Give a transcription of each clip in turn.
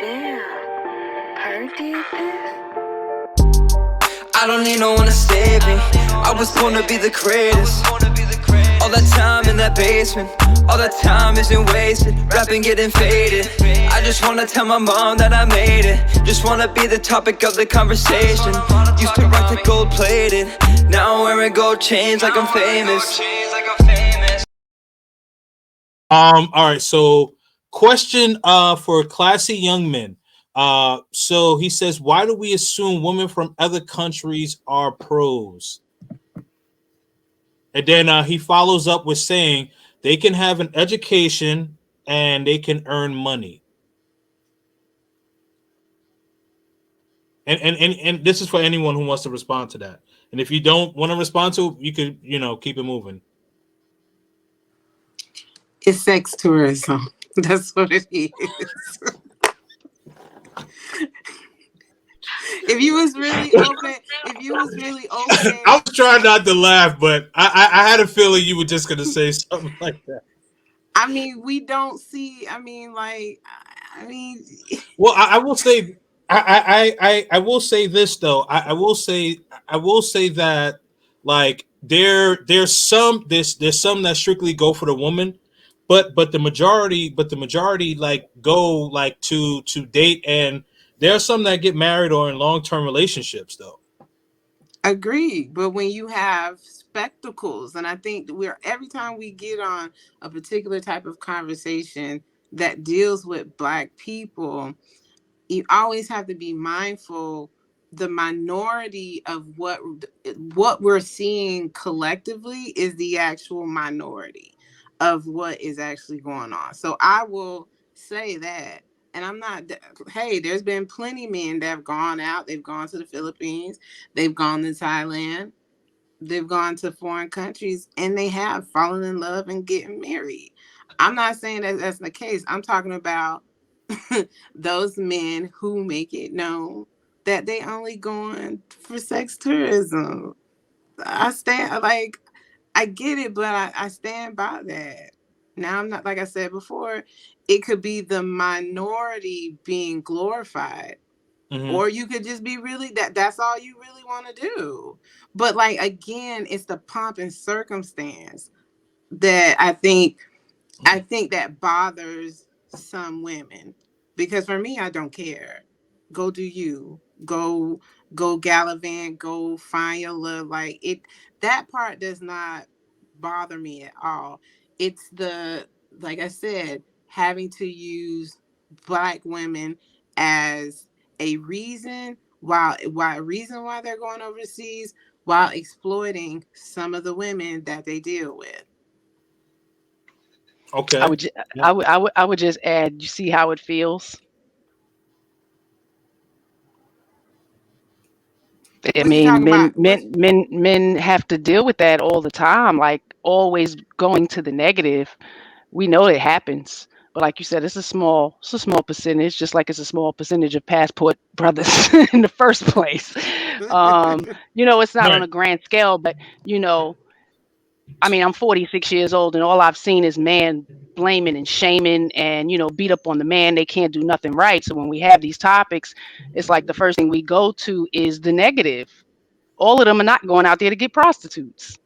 Damn, Perk did this? I don't need no one to save me. I was born to be the greatest. All that time in that basement, all that time isn't wasted. Rapping getting faded. I just wanna tell my mom that I made it. Just wanna be the topic of the conversation. Used to rock the gold plated. Now I'm wearing gold chains like I'm famous. All right. So, question for classy young men. So he says, why do we assume women from other countries are pros? And then he follows up with saying they can have an education and they can earn money. And this is for anyone who wants to respond to that. And if you don't want to respond to it, you could, keep it moving. It's sex tourism. That's what it is. If you was really open, I was trying not to laugh, but I had a feeling you were just gonna say something like that. I mean, we don't see. Well, I will say, I will say this though. I will say that like there's some that strictly go for the woman, but the majority like go like to date, and there are some that get married or in long-term relationships though. Agreed. But when you have spectacles, and I think every time we get on a particular type of conversation that deals with Black people, you always have to be mindful the minority of what we're seeing collectively is the actual minority of what is actually going on. So I will say that. And I'm not, hey, there's been plenty of men that have gone out. They've gone to the Philippines. They've gone to Thailand. They've gone to foreign countries and they have fallen in love and getting married. I'm not saying that that's the case. I'm talking about those men who make it known that they only going for sex tourism. I get it, but I stand by that. Now I'm not, like I said before, it could be the minority being glorified. Mm-hmm. Or you could just be really that's all you really want to do. But like again, it's the pomp and circumstance that I think that bothers some women. Because for me, I don't care. Go do you. Go gallivant, go find your love. Like it, that part does not bother me at all. It's like I said, having to use Black women as a reason why they're going overseas, while exploiting some of the women that they deal with. Okay. I would just add, you see how it feels? I mean, men have to deal with that all the time, like always going to the negative. We know it happens, but like you said, it's a small percentage, just like it's a small percentage of passport brothers in the first place. It's not on a grand scale, but I mean, I'm 46 years old, and all I've seen is man blaming and shaming and, beat up on the man. They can't do nothing right. So when we have these topics, it's like the first thing we go to is the negative. All of them are not going out there to get prostitutes.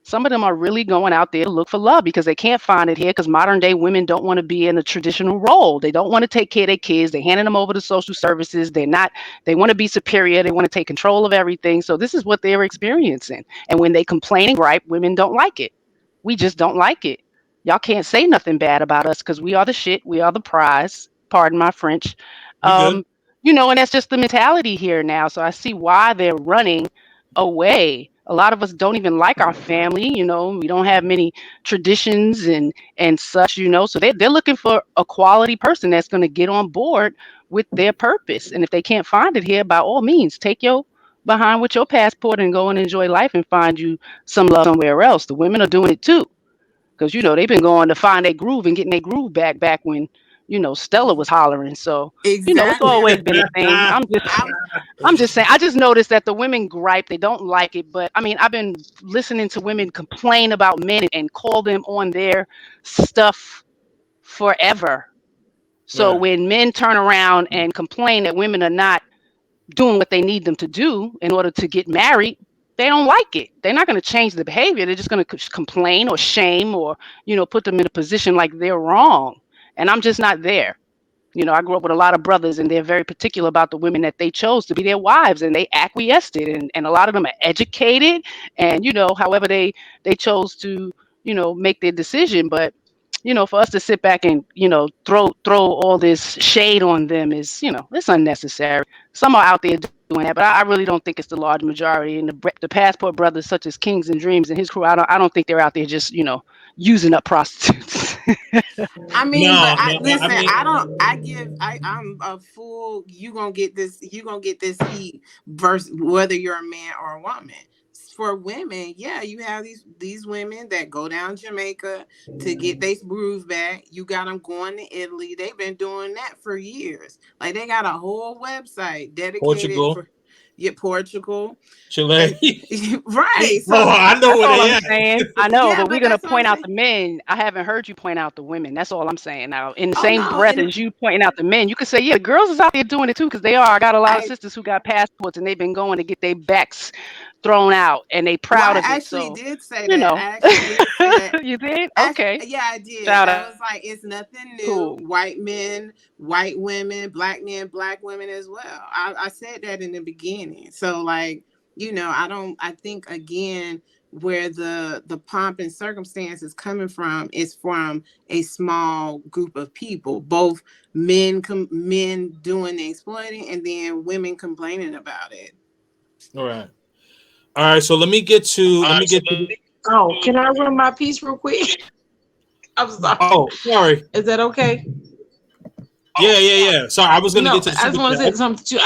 Some of them are really going out there to look for love because they can't find it here, because modern day women don't want to be in a traditional role. They don't want to take care of their kids. They're handing them over to social services. They want to be superior. They want to take control of everything. So this is what they're experiencing. And when they complain and gripe, women don't like it. We just don't like it. Y'all can't say nothing bad about us because we are the shit. We are the prize. Pardon my French. And that's just the mentality here now. So I see why they're running away. A lot of us don't even like our family, we don't have many traditions and such, so they're looking for a quality person that's going to get on board with their purpose. And if they can't find it here, by all means, take your behind with your passport and go and enjoy life and find you some love somewhere else. The women are doing it too, because they've been going to find their groove and getting their groove back when Stella was hollering. So, exactly. It's always been a thing. I'm just saying, I just noticed that the women gripe, they don't like it. But I mean, I've been listening to women complain about men and call them on their stuff forever. So Right. when men turn around and complain that women are not doing what they need them to do in order to get married, they don't like it. They're not going to change the behavior. They're just going to complain or shame or, put them in a position like they're wrong. And I'm just not there. I grew up with a lot of brothers, and they're very particular about the women that they chose to be their wives, and they acquiesced it. And a lot of them are educated, and however they chose to make their decision. But for us to sit back and throw all this shade on them is it's unnecessary. Some are out there doing that, but I really don't think it's the large majority. And the passport brothers, such as Kings and Dreams and his crew, I don't think they're out there just using up prostitutes. I mean, but No, I no. I listen. mean, I'm a full. You gonna get this. You gonna get this heat. Versus whether you're a man or a woman. For women, yeah, you have these women that go down Jamaica to get their groove back. You got them going to Italy. They've been doing that for years. Like they got a whole website dedicated Portugal, for Portugal. Chile. Right. Oh, So I know That's where all they I'm at. saying. I know, yeah, but we're but gonna that's what I'm point out saying. the men. I haven't heard you point out the women. That's all I'm saying. Now, in the Oh same no, breath and as you pointing out the men, you could say, yeah, the girls is out there doing it too, because they are. I got a lot of I sisters who got passports and they've been going to get their backs thrown out, and they well, proud I of it. actually So, did say you that. know, I actually did say that. you did? Actually, Okay, yeah, I did. shout I out. was like, it's nothing new. Cool. White men, white women, black men, black women as well. I said that in the beginning. So like, I think again where the pomp and circumstance is coming from is from a small group of people, both men doing the exploiting and then women complaining about it. All right. All right. So let me get to. Oh, can I run my piece real quick? I'm sorry. Oh, sorry. Is that okay? Yeah, yeah, yeah. Sorry, I was gonna No, get to the I just super want to chat. say something to you.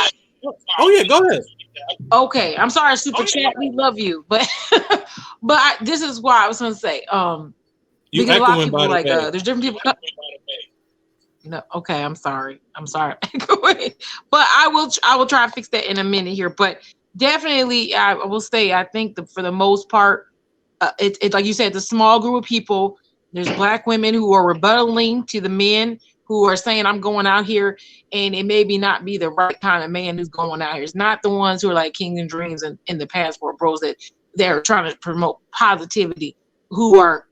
Oh yeah, go ahead. Okay, I'm sorry, Super Chat. We love you, but this is why I was going to say. You Because a lot of echoing people by the like way. there's different people. No, okay, I'm sorry. But I will try to fix that in a minute here. But definitely, I will say I think for the most part, it's like you said, the small group of people. There's black women who are rebuttaling to the men who are saying I'm going out here, and it maybe not be the right kind of man who's going out here. It's not the ones who are like Kings and Dreams and the Passport Bros that they're trying to promote positivity, who are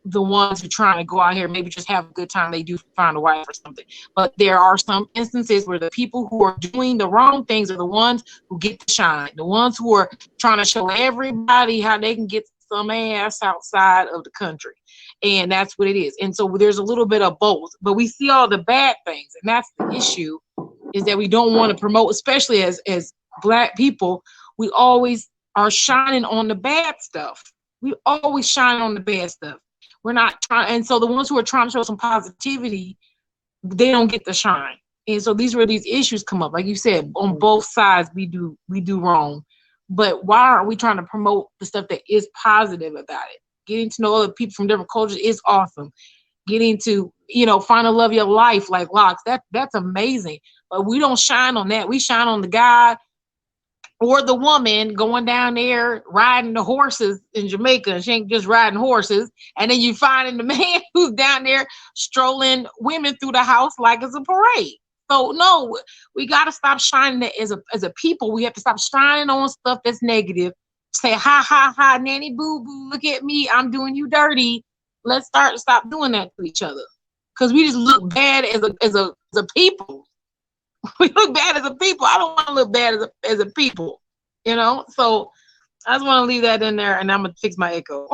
the ones who are trying to go out here, maybe just have a good time. They do find a wife or something. But there are some instances where the people who are doing the wrong things are the ones who get the shine, the ones who are trying to show everybody how they can get some ass outside of the country. And that's what it is. And so there's a little bit of both, but we see all the bad things. And that's the issue, is that we don't want to promote, especially as black people, we always are shining on the bad stuff. We always shine on the bad stuff. We're not trying. And so the ones who are trying to show some positivity, they don't get the shine. And so these issues come up. Like you said, on both sides, we do wrong. But why aren't we trying to promote the stuff that is positive about it? Getting to know other people from different cultures is awesome. Getting to, find a love of your life like Locks, that's amazing. But we don't shine on that. We shine on the guy or the woman going down there riding the horses in Jamaica. And she ain't just riding horses. And then you find the man who's down there strolling women through the house like it's a parade. So no, we got to stop shining it as a people. We have to stop shining on stuff that's negative. Say, ha, ha, ha, nanny boo boo, look at me, I'm doing you dirty. Let's stop doing that to each other. Because we just look bad as a people. We look bad as a people. I don't want to look bad as a people, So I just want to leave that in there, and I'm going to fix my echo.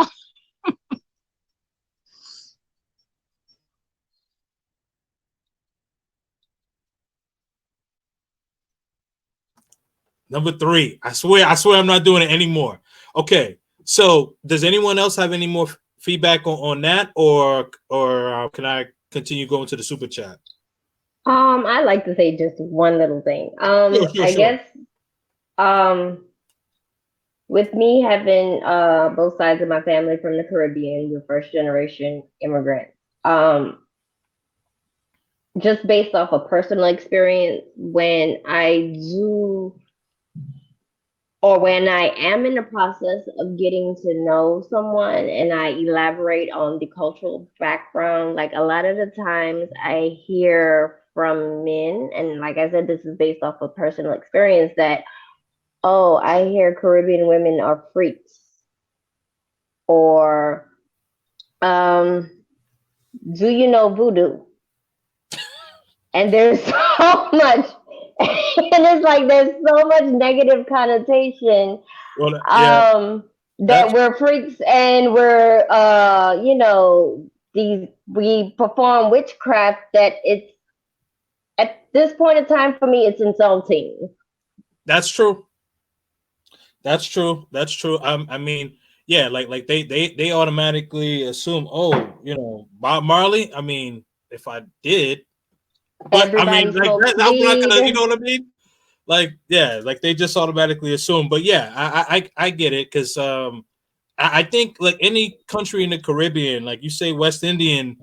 Number 3. I swear I'm not doing it anymore. Okay. So does anyone else have any more feedback on that, or can I continue going to the super chat? I'd like to say just one little thing. Sure. I guess with me having both sides of my family from the Caribbean, we're first generation immigrants. Just based off of personal experience, when I am in the process of getting to know someone and I elaborate on the cultural background, like a lot of the times I hear from men, and like I said, this is based off of personal experience, that, oh, I hear Caribbean women are freaks, or do you know voodoo? And there's so much, and it's like there's so much negative connotation, Well, yeah, that that's we're freaks and we're we perform witchcraft, that it's, at this point in time, for me, it's insulting. that's true. That's true. That's true. I mean, yeah, like they automatically assume, oh, Bob Marley. I mean, if I did, but I mean, Everybody like smokes I'm not gonna, you weed. know what I mean? Like, yeah, like they just automatically assume. But yeah, I get it, because I think like any country in the Caribbean, like you say West Indian,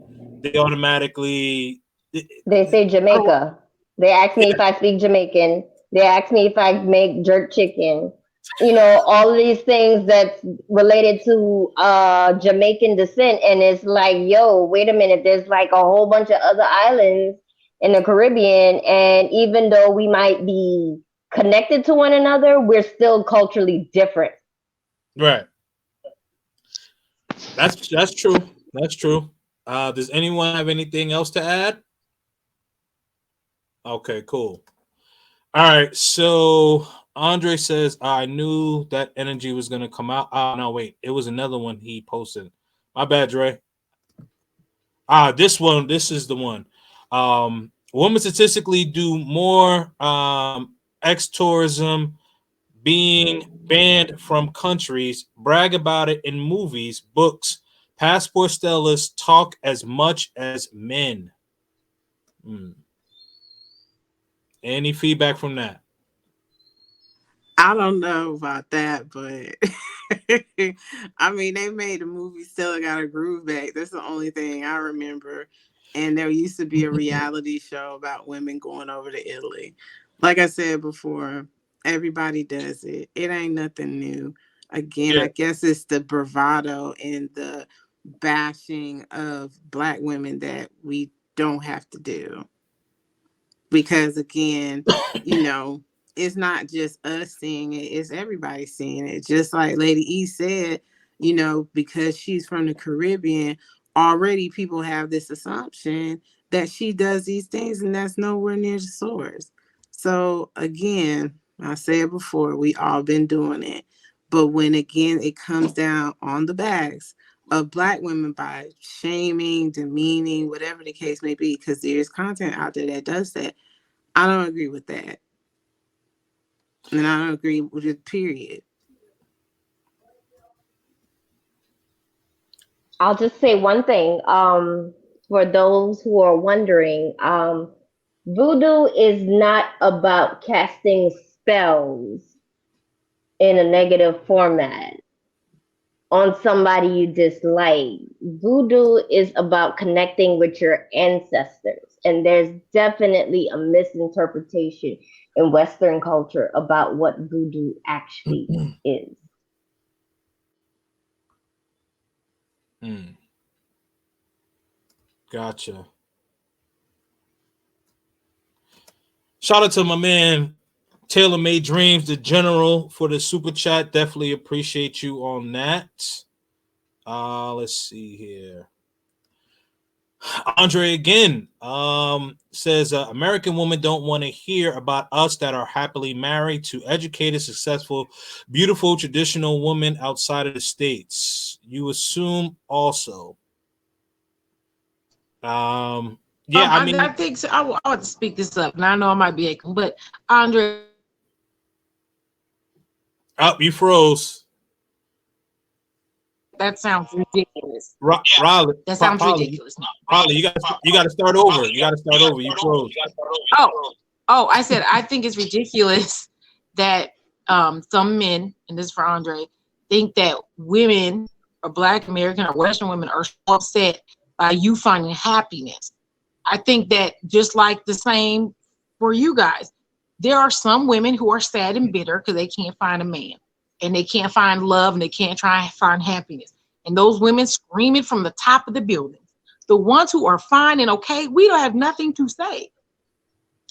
they automatically They say oh, Jamaica. They ask me yeah, if I speak Jamaican. They ask me if I make jerk chicken. All of these things that's related to Jamaican descent. And it's like, yo, wait a minute. There's like a whole bunch of other islands in the Caribbean. And even though we might be connected to one another, we're still culturally different. right. That's true. That's true. Does anyone have anything else to add? Okay, cool. All right, so Andre says, I knew that energy was gonna come out. Oh no, wait, it was another one he posted. My bad, Dre. This is the one. Women statistically do more ex-tourism, being banned from countries, brag about it in movies, books. Passport sellers talk as much as men. Any feedback from that? I don't know about that, but I mean, they made the movie Still Got a Groove Back. That's the only thing I remember. And there used to be a reality show about women going over to Italy. Like I said before, everybody does it. It ain't nothing new. Again, Yeah. I guess it's the bravado and the bashing of Black women that we don't have to do. Because again, it's not just us seeing it, it's everybody seeing it. Just like Lady E said, because she's from the Caribbean, already people have this assumption that she does these things, and that's nowhere near the source. So again, I said before, we all been doing it. But when again it comes down on the backs of Black women by shaming, demeaning, whatever the case may be, because there's content out there that does that, I don't agree with that. And I don't agree with it, period. I'll just say one thing. For those who are wondering, voodoo is not about casting spells in a negative format on somebody you dislike. Voodoo is about connecting with your ancestors. And there's definitely a misinterpretation in Western culture about what voodoo actually is. Gotcha. Shout out to my man Taylor Made Dreams, the general, for the super chat. Definitely appreciate you on that. Let's see here. Andre again says American women don't want to hear about us that are happily married to educated, successful, beautiful, traditional women outside of the States. You assume also. Yeah, I mean, I think so. I want to speak this up, and I know I might be echoing, but Andre, you froze. that sounds ridiculous. Riley, That sounds ridiculous. Riley, you got to start over. You got to start over. You froze. Oh, I said I think it's ridiculous that some men, and this is for Andre, think that women or Black American or Western women are so upset by you finding happiness. I think that just like the same for you guys, there are some women who are sad and bitter because they can't find a man and they can't find love and they can't try and find happiness. And those women screaming from the top of the building. The ones who are fine and okay, we don't have nothing to say.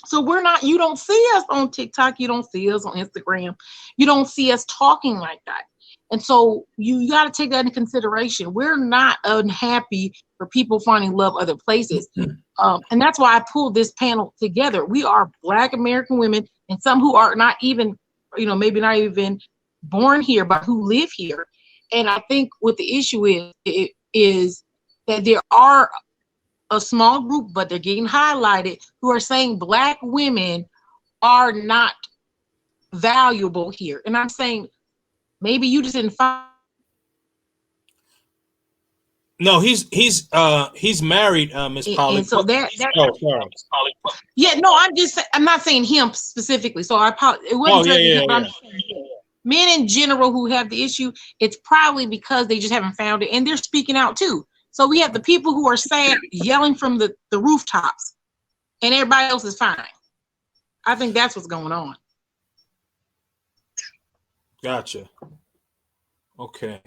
So we're not, you don't see us on TikTok, you don't see us on Instagram, you don't see us talking like that. And so you got to take that into consideration. We're not unhappy for people finding love other places. And that's why I pulled this panel together. We are Black American women, and some who are not even, maybe not even born here, but who live here. And I think what the issue is that there are a small group, but they're getting highlighted, who are saying Black women are not valuable here. And I'm saying, maybe you just didn't find. No, he's married, Miss Polly. And so that oh, sorry. Yeah, no, I'm not saying him specifically. So I apologize. It wasn't him, but I'm just saying men in general who have the issue, it's probably because they just haven't found it, and they're speaking out too. So we have the people who are sad, yelling from the rooftops, and everybody else is fine. I think that's what's going on. Gotcha. Okay.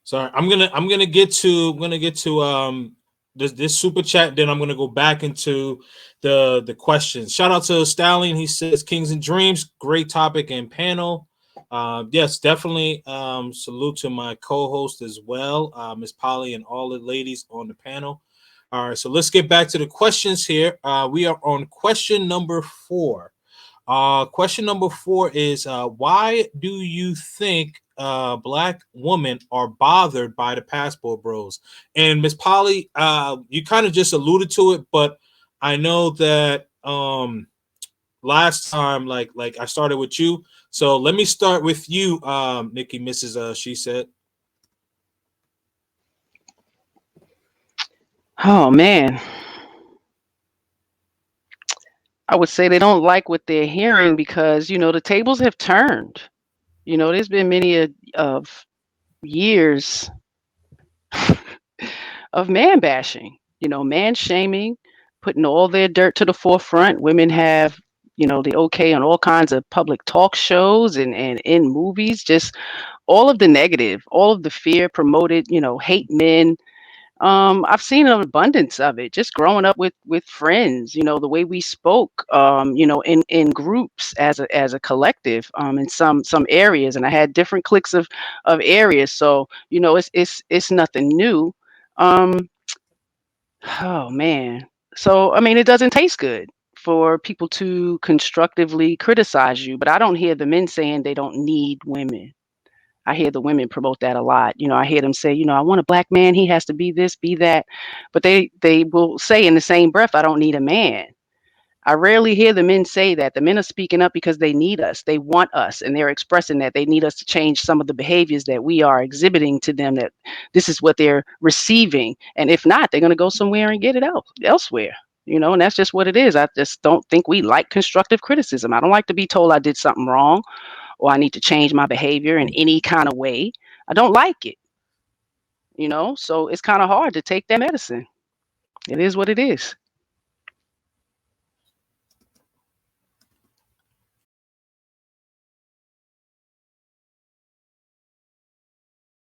Sorry, I'm gonna get to this super chat. Then I'm gonna go back into the questions. Shout out to Stallion. He says Kings and Dreams, great topic and panel. Yes, definitely. Salute to my co-host as well, Miss Polly, and all the ladies on the panel. All right, so let's get back to the questions here. We are on question number 4. Question number 4 is why do you think Black women are bothered by the passport bros? And Miss Polly, you kind of just alluded to it, but I know that last time, like I started with you, so let me start with you, Nikki, Mrs. She Said. Oh man, I would say they don't like what they're hearing because the tables have turned. There's been many of years of man bashing, man shaming, putting all their dirt to the forefront. Women have, the okay on all kinds of public talk shows and in movies, just all of the negative, all of the fear promoted, hate men. I've seen an abundance of it just growing up with friends, the way we spoke, in groups as a collective, in some areas, and I had different cliques of areas. So, it's nothing new. Oh man. So, I mean, it doesn't taste good for people to constructively criticize you, but I don't hear the men saying they don't need women. I hear the women promote that a lot. I hear them say, I want a Black man. He has to be this, be that. But they will say in the same breath, I don't need a man. I rarely hear the men say that. The men are speaking up because they need us. They want us. And they're expressing that they need us to change some of the behaviors that we are exhibiting to them, that this is what they're receiving. And if not, they're going to go somewhere and get it out elsewhere. And that's just what it is. I just don't think we like constructive criticism. I don't like to be told I did something wrong, or I need to change my behavior in any kind of way. I don't like it, so it's kind of hard to take that medicine. It is what it is.